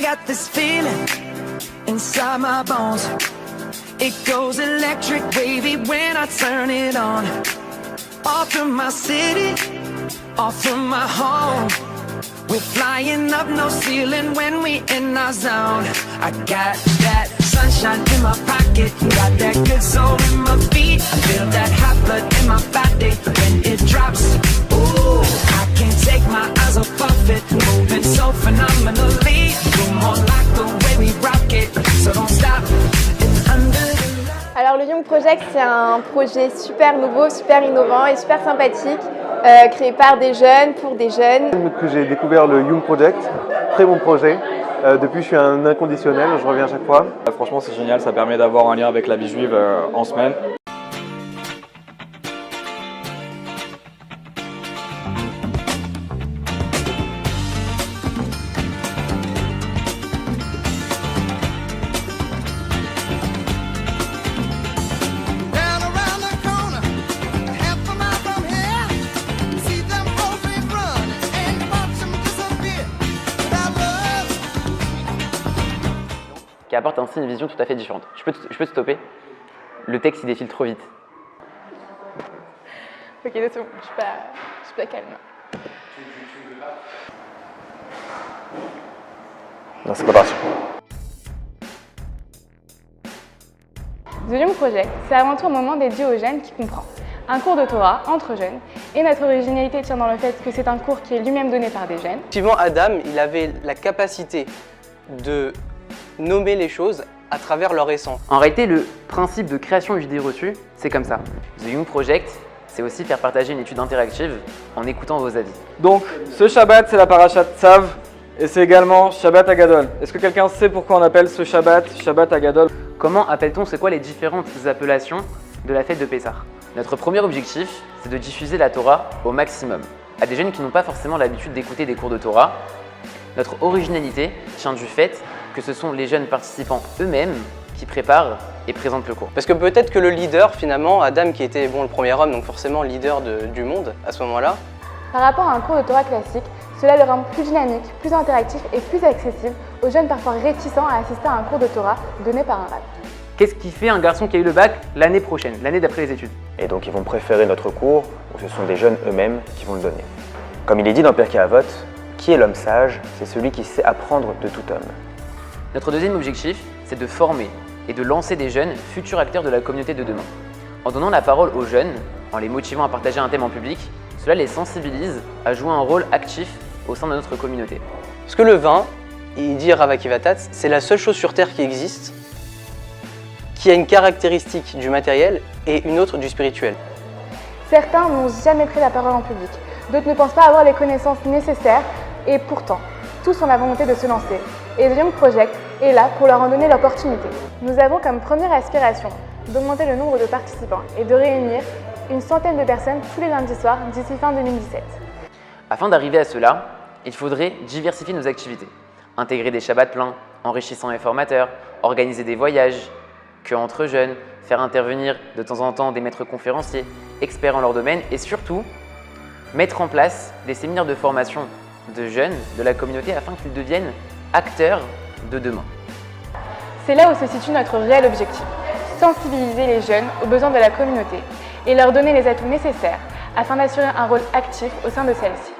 got this feeling inside my bones. It goes electric wavy when I turn it on. Off from my city, off from my home. We're flying up, no ceiling when we in our zone. I got that sunshine in my pocket, got that good soul in my feet. I feel that hot blood in my body when it drops. Ooh, I can't take my eyes off of it, moving so phenomenally. You're more like the way we rock it, so don't stop. It's under the light. Alors le Young Project, c'est un projet super nouveau, super innovant et super sympathique, créé par des jeunes, pour des jeunes. Que j'ai découvert le Young Project, très bon projet. Depuis, je suis un inconditionnel, je reviens à chaque fois. Franchement, c'est génial, ça permet d'avoir un lien avec la vie juive en semaine. Qui apporte ainsi une vision tout à fait différente. Je peux te stopper? Le texte il défile trop vite. Ok, c'est bon, je suis pas calme. Non, c'est pas parti. The Young Project, c'est avant tout un moment dédié aux jeunes qui comprend. Un cours de Torah entre jeunes, et notre originalité tient dans le fait que c'est un cours qui est lui-même donné par des jeunes. Effectivement, Adam, il avait la capacité de nommer les choses à travers leur essence. En réalité, le principe de création d'idées reçues, c'est comme ça. The Young Project, c'est aussi faire partager une étude interactive en écoutant vos avis. Donc, ce Shabbat, c'est la parashat Tzav, et c'est également Shabbat Agadol. Est-ce que quelqu'un sait pourquoi on appelle ce Shabbat Shabbat Agadol? Comment appelle-t-on, c'est quoi les différentes appellations de la fête de Pessah? Notre premier objectif, c'est de diffuser la Torah au maximum, à des jeunes qui n'ont pas forcément l'habitude d'écouter des cours de Torah. Notre originalité tient du fait que ce sont les jeunes participants eux-mêmes qui préparent et présentent le cours. Parce que peut-être que le leader, finalement, Adam qui était le premier homme, donc forcément leader du monde à ce moment-là. Par rapport à un cours de Torah classique, cela le rend plus dynamique, plus interactif et plus accessible aux jeunes parfois réticents à assister à un cours de Torah donné par un rabbin. Qu'est-ce qui fait un garçon qui a eu le bac l'année prochaine, l'année d'après les études? Et donc ils vont préférer notre cours où ce sont des jeunes eux-mêmes qui vont le donner. Comme il est dit dans Pirkei Avot, qui est l'homme sage? C'est celui qui sait apprendre de tout homme. Notre deuxième objectif, c'est de former et de lancer des jeunes futurs acteurs de la communauté de demain. En donnant la parole aux jeunes, en les motivant à partager un thème en public, cela les sensibilise à jouer un rôle actif au sein de notre communauté. Parce que le vin, il dit Rav Akiva Tatz, c'est la seule chose sur Terre qui existe, qui a une caractéristique du matériel et une autre du spirituel. Certains n'ont jamais pris la parole en public, d'autres ne pensent pas avoir les connaissances nécessaires et pourtant, tous ont la volonté de se lancer. Et The Young Project est là pour leur en donner l'opportunité. Nous avons comme première aspiration d'augmenter le nombre de participants et de réunir une centaine de personnes tous les lundis soirs d'ici fin 2017. Afin d'arriver à cela, il faudrait diversifier nos activités, intégrer des Shabbats pleins, enrichissants et formateurs, organiser des voyages, entre jeunes, faire intervenir de temps en temps des maîtres conférenciers, experts en leur domaine et surtout mettre en place des séminaires de formation de jeunes de la communauté afin qu'ils deviennent acteurs de demain. C'est là où se situe notre réel objectif, sensibiliser les jeunes aux besoins de la communauté et leur donner les atouts nécessaires afin d'assurer un rôle actif au sein de celle-ci.